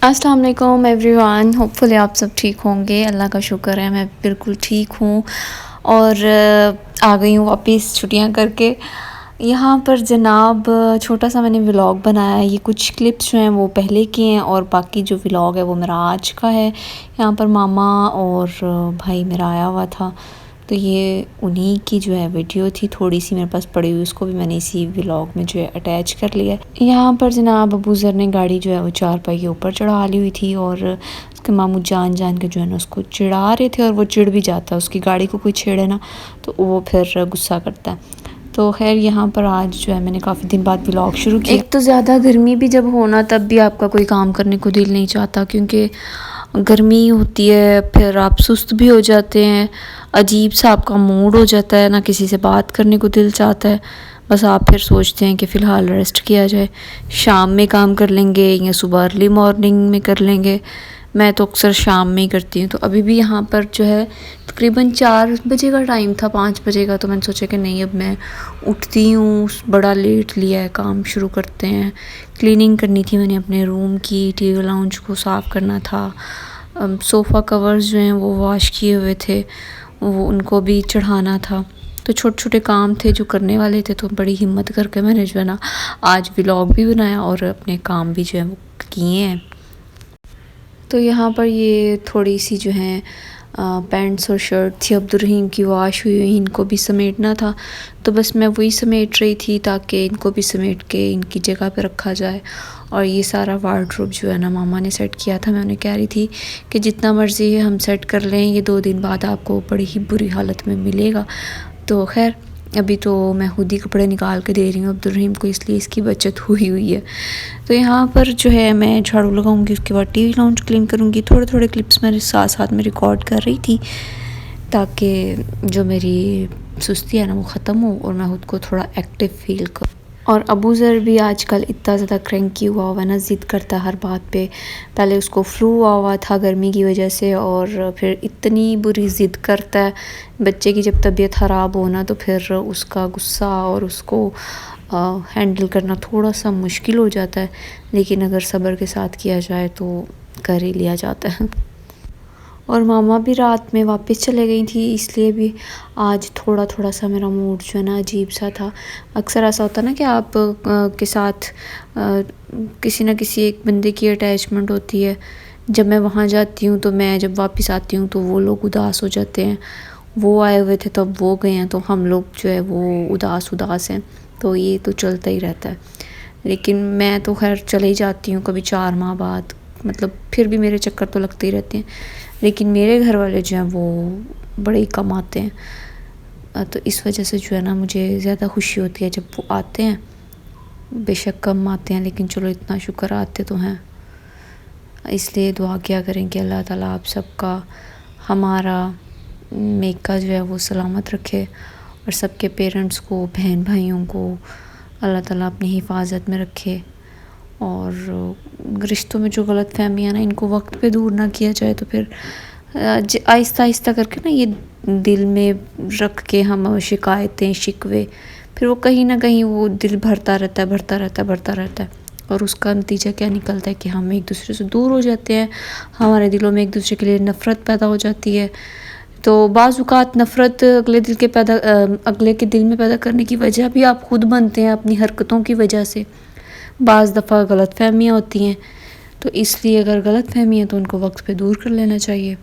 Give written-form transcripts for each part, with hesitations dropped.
अस्सलाम वालेकुम everyone, hopefully आप सब ठीक होंगे। अल्लाह का शुक्र है मैं बिल्कुल ठीक हूँ और आ गई हूँ वापस छुट्टियाँ करके। यहाँ पर जनाब छोटा सा मैंने व्लॉग बनाया है। ये कुछ क्लिप्स जो हैं वो पहले के हैं और बाकी जो व्लॉग है वो मेरा आज का है। यहाँ पर मामा और भाई मेरा आया हुआ था, तो ये उन्हीं की जो है वीडियो थी, थोड़ी सी मेरे पास पड़ी हुई, उसको भी मैंने इसी व्लॉग में जो है अटैच कर लिया है। यहाँ पर जनाब अबू ज़र ने गाड़ी जो है वो चारपाई के ऊपर चढ़ा ली हुई थी और उसके मामू जान के जो है ना उसको चिढ़ा रहे थे, और वो चिढ़ भी जाता है, उसकी गाड़ी को कोई छेड़े ना तो वो फिर गुस्सा करता है। तो खैर यहाँ पर आज जो है मैंने काफ़ी दिन बाद व्लॉग शुरू किया। एक तो ज़्यादा गर्मी भी जब होना तब भी आपका कोई काम करने को दिल नहीं चाहता, क्योंकि गर्मी होती है, फिर आप सुस्त भी हो जाते हैं, अजीब सा आपका मूड हो जाता है, ना किसी से बात करने को दिल चाहता है। बस आप फिर सोचते हैं कि फ़िलहाल रेस्ट किया जाए, शाम में काम कर लेंगे या सुबह अर्ली मॉर्निंग में कर लेंगे। मैं तो अक्सर शाम में ही करती हूँ। तो अभी भी यहाँ पर जो है तकरीबन 4 बजे का टाइम था, 5 बजे का, तो मैंने सोचा कि नहीं अब मैं उठती हूँ, बड़ा लेट लिया है, काम शुरू करते हैं। क्लीनिंग करनी थी मैंने अपने रूम की, टीवी लाउंज को साफ़ करना था, सोफ़ा कवर्स जो हैं वो वॉश किए हुए थे, वो उनको भी चढ़ाना था। तो छोटे छोटे काम थे जो करने वाले थे, तो बड़ी हिम्मत करके मैंने जो है ना आज व्लॉग भी बनाया और अपने काम भी जो है वो किए हैं। तो यहाँ पर ये थोड़ी सी जो है पैंट्स और शर्ट थी अब्दुर्रहीम की, वॉश हुई हुई, इनको भी समेटना था। तो बस मैं वही समेट रही थी ताकि इनको भी समेट के इनकी जगह पे रखा जाए। और ये सारा वार्डरोब जो है ना मामा ने सेट किया था। मैं उन्हें कह रही थी कि जितना मर्ज़ी है हम सेट कर लें, ये 2 दिन बाद आपको बड़ी ही बुरी हालत में मिलेगा। तो खैर अभी तो मैं खुद ही कपड़े निकाल के दे रही हूँ अब्दुर्रहीम को, इसलिए इसकी बचत हुई हुई है। तो यहाँ पर जो है मैं झाड़ू लगाऊंगी, उसके बाद टीवी लाउंज क्लीन करूँगी। थोड़े थोड़े क्लिप्स मेरे साथ साथ में रिकॉर्ड कर रही थी ताकि जो मेरी सुस्ती है ना वो ख़त्म हो और मैं खुद को थोड़ा एक्टिव फील करूँ। और अबू ज़र भी आजकल इतना ज़्यादा क्रैंकी हुआ हुआ ना, ज़िद करता है हर बात पे। पहले उसको फ्लू हुआ था गर्मी की वजह से, और फिर इतनी बुरी ज़िद करता है। बच्चे की जब तबीयत ख़राब हो ना तो फिर उसका गुस्सा और उसको हैंडल करना थोड़ा सा मुश्किल हो जाता है, लेकिन अगर सब्र के साथ किया जाए तो कर ही लिया जाता है। और मामा भी रात में वापस चले गई थी, इसलिए भी आज थोड़ा थोड़ा सा मेरा मूड जो है ना अजीब सा था। अक्सर ऐसा होता है ना कि आप के साथ किसी न किसी एक बंदे की अटैचमेंट होती है। जब मैं वहाँ जाती हूँ तो मैं जब वापस आती हूँ तो वो लोग उदास हो जाते हैं। वो आए हुए थे तो अब वो गए हैं, तो हम लोग जो है वो उदास हैं। तो ये तो चलता ही रहता है। लेकिन मैं तो खैर चले ही जाती हूँ कभी 4 माह बाद, मतलब फिर भी मेरे चक्कर तो लगते ही रहते हैं। लेकिन मेरे घर वाले जो हैं वो बड़े ही कम आते हैं, तो इस वजह से जो है ना मुझे ज़्यादा खुशी होती है जब वो आते हैं। बेशक कम आते हैं लेकिन चलो इतना शुक्र आते तो हैं। इसलिए दुआ किया करें कि अल्लाह ताला आप सबका, हमारा, मेका जो है वो सलामत रखे, और सबके पेरेंट्स को, बहन भाइयों को अल्लाह ताला अपनी हिफाजत में रखे। और रिश्तों में जो गलत फहमियाँ ना इनको वक्त पे दूर ना किया जाए तो फिर आहिस्ता आहिस्ता करके ना ये दिल में रख के हम शिकायतें शिकवे, फिर वो कहीं ना कहीं वो दिल भरता रहता है। और उसका नतीजा क्या निकलता है कि हम एक दूसरे से दूर हो जाते हैं, हमारे दिलों में एक दूसरे के लिए नफ़रत पैदा हो जाती है। तो बाज़ औक़ात नफ़रत अगले के दिल में पैदा करने की वजह भी आप खुद बनते हैं अपनी हरकतों की वजह से। बाज़ दफ़ा गलत फहमियाँ होती हैं, तो इसलिए अगर गलत फहमी है तो उनको वक्त पे दूर कर लेना चाहिए।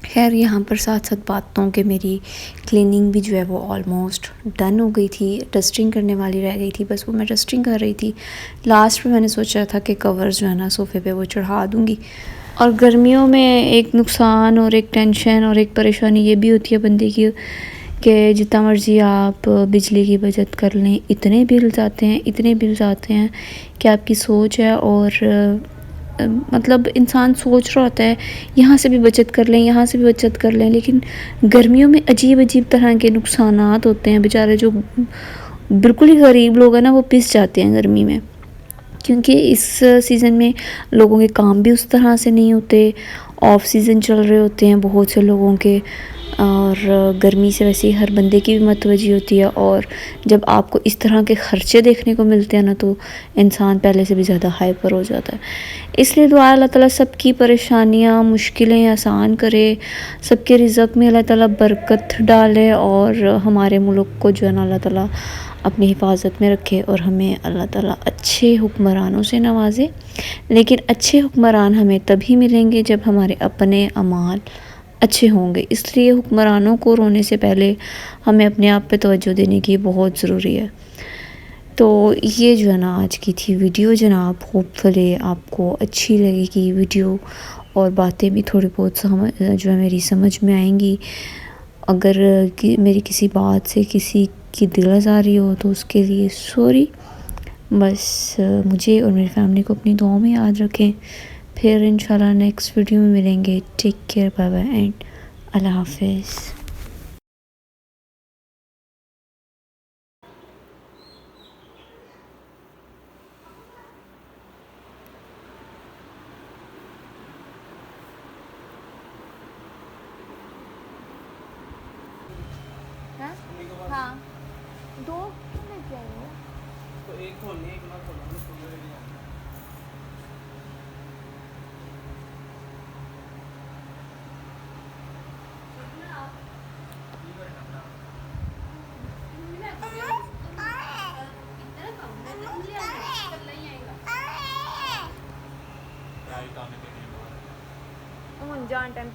खैर यहाँ पर साथ साथ बातों के मेरी क्लीनिंग भी जो है वो ऑलमोस्ट डन हो गई थी, डस्टिंग करने वाली रह गई थी, बस वो मैं डस्टिंग कर रही थी। लास्ट में मैंने सोचा था कि कवर्स जो है ना सोफ़े पे वो चढ़ा दूँगी। और गर्मियों में एक नुकसान और एक टेंशन और एक परेशानी ये भी होती है बंदे की कि जितना मर्ज़ी आप बिजली की बचत कर लें, इतने बिल्स आते हैं कि आपकी सोच है और मतलब इंसान सोच रहा होता है यहाँ से भी बचत कर लें, लेकिन गर्मियों में अजीब अजीब तरह के नुकसानात होते हैं। बेचारे जो बिल्कुल ही गरीब लोग हैं ना वो पिस जाते हैं गर्मी में, क्योंकि इस सीज़न में लोगों के काम भी उस तरह से नहीं होते آف سیزن چل رہے ہوتے ہیں بہت سے لوگوں کے، اور گرمی سے ویسے ہی ہر بندے کی بھی متوجہ ہوتی ہے، اور جب آپ کو اس طرح کے خرچے دیکھنے کو ملتے ہیں نا تو انسان پہلے سے بھی زیادہ ہائپر ہو جاتا ہے۔ اس لیے دعا اللہ تعالیٰ سب کی پریشانیاں مشکلیں آسان کرے، سب کے رزق میں اللہ تعالیٰ برکت ڈالے، اور ہمارے ملک کو جو ہے نا اللہ تعالیٰ اپنی حفاظت میں رکھے، اور ہمیں اللہ تعالیٰ اچھے حکمرانوں سے نوازے۔ لیکن اچھے حکمران ہمیں تبھی ملیں گے جب ہمارے اپنے اعمال اچھے ہوں گے، اس لیے حکمرانوں کو رونے سے پہلے ہمیں اپنے آپ پہ توجہ دینے کی بہت ضروری ہے۔ تو یہ جو ہے نا آج کی تھی ویڈیو جناب، ہوپ فلی آپ کو اچھی لگے گی ویڈیو، اور باتیں بھی تھوڑی بہت جو ہے میری سمجھ میں آئیں گی۔ اگر میری کسی بات سے کسی کی دل آزاری ہو تو اس کے لیے سوری۔ بس مجھے اور میری فیملی کو اپنی دعاؤں میں یاد رکھیں، پھر انشاءاللہ نیکسٹ ویڈیو میں ملیں گے۔ Take care, bye bye and اللہ حافظ۔ ہاں دو لے کے آئے ہو تو ایک کھولنی ایک نہ کھولنا۔ جان ٹائم